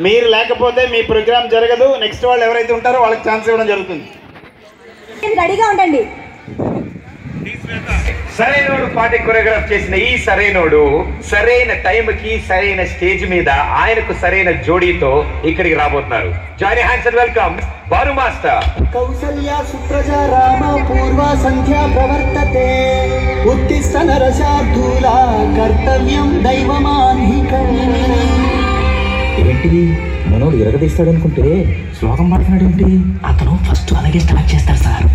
మీరు లేకపోతే మీ ప్రోగ్రామ్ జరగదు. నెక్స్ట్ వాళ్ళు ఎవరైతే ఉంటారో వాళ్ళకి ఛాన్స్ ఇవ్వడం జరుగుతుంది. రెడీగా ఉండండి. సరైనోడు పాట కొరియోగ్రాఫ్ చేసిన ఈ సరైనోడు సరైన టైంకి సరైన స్టేజ్ మీద ఆయనకు సరైన జోడీతో ఇక్కడికి రాబోతున్నారు. జాయిన్ హ్యాండ్స్ అండ్ వెల్కమ్ బారు మాస్టర్. కౌసల్య సుప్రజా రామ పూర్వ సంధ్యా ప్రవర్తతే ఉత్తిష్ట నరశార్దూల కర్తవ్యం దైవమాన్హికర్మిణి. ఏంటిది మనోడు ఎరగదీస్తాడనుకుంటే శ్లోకం పాడుతున్నాడు ఏంటి? అతను ఫస్ట్ అలాగే స్టార్ట్ చేస్తారు సార్.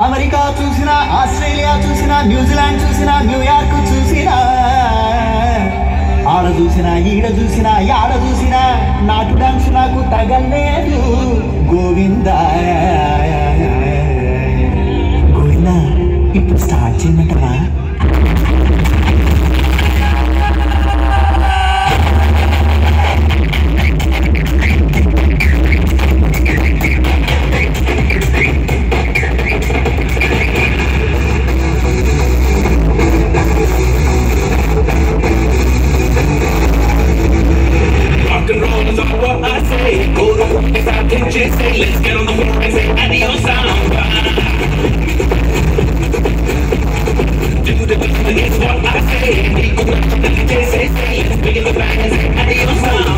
అమెరికా చూసినా, ఆస్ట్రేలియా చూసినా, న్యూజిలాండ్ చూసినా, న్యూయార్క్ చూసినా, ఆడ చూసినా, ఈడ చూసినా, యాడ చూసినా నాటు డాన్స్ నాకు తగలేదు. గోవిందా గోవిందా ఇప్పుడు స్టార్ట్ చేయమంటావా? Let's get on the floor and say adios samba. Do it's what I say. Say, let's begin the band and say adios samba.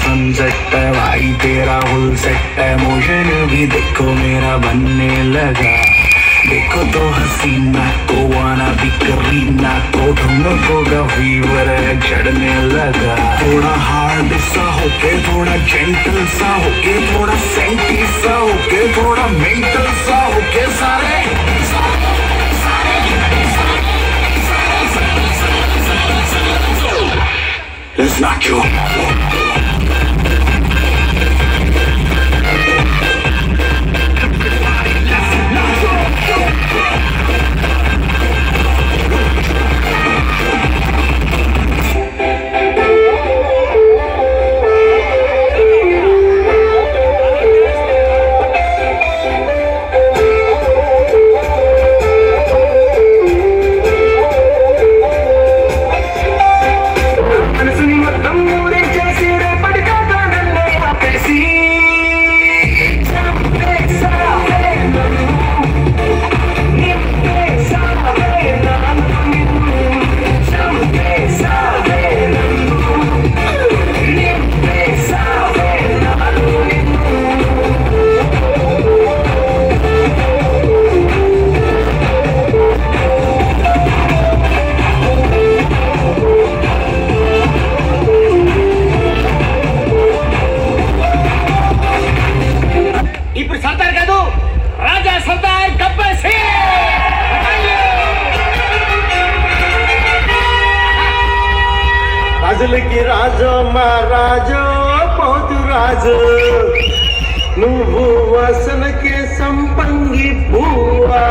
Sunset है भाई तेरा फुल सेट है मोशन भी देखो मेरा बनने लगा देखो तो हसीना को आना भी करीना को तुमको का फीवर चढ़ने लगा थोड़ा हार्ड सा होके थोड़ा जेंटल सा होके थोड़ा सेंटी सा होके थोड़ा मेंटल सा होके सारे Let's knock you. రాజులకి రాజు మా రాజు పోతు రాజు నువ్వు వాసనకే సంపంగి పువ్వా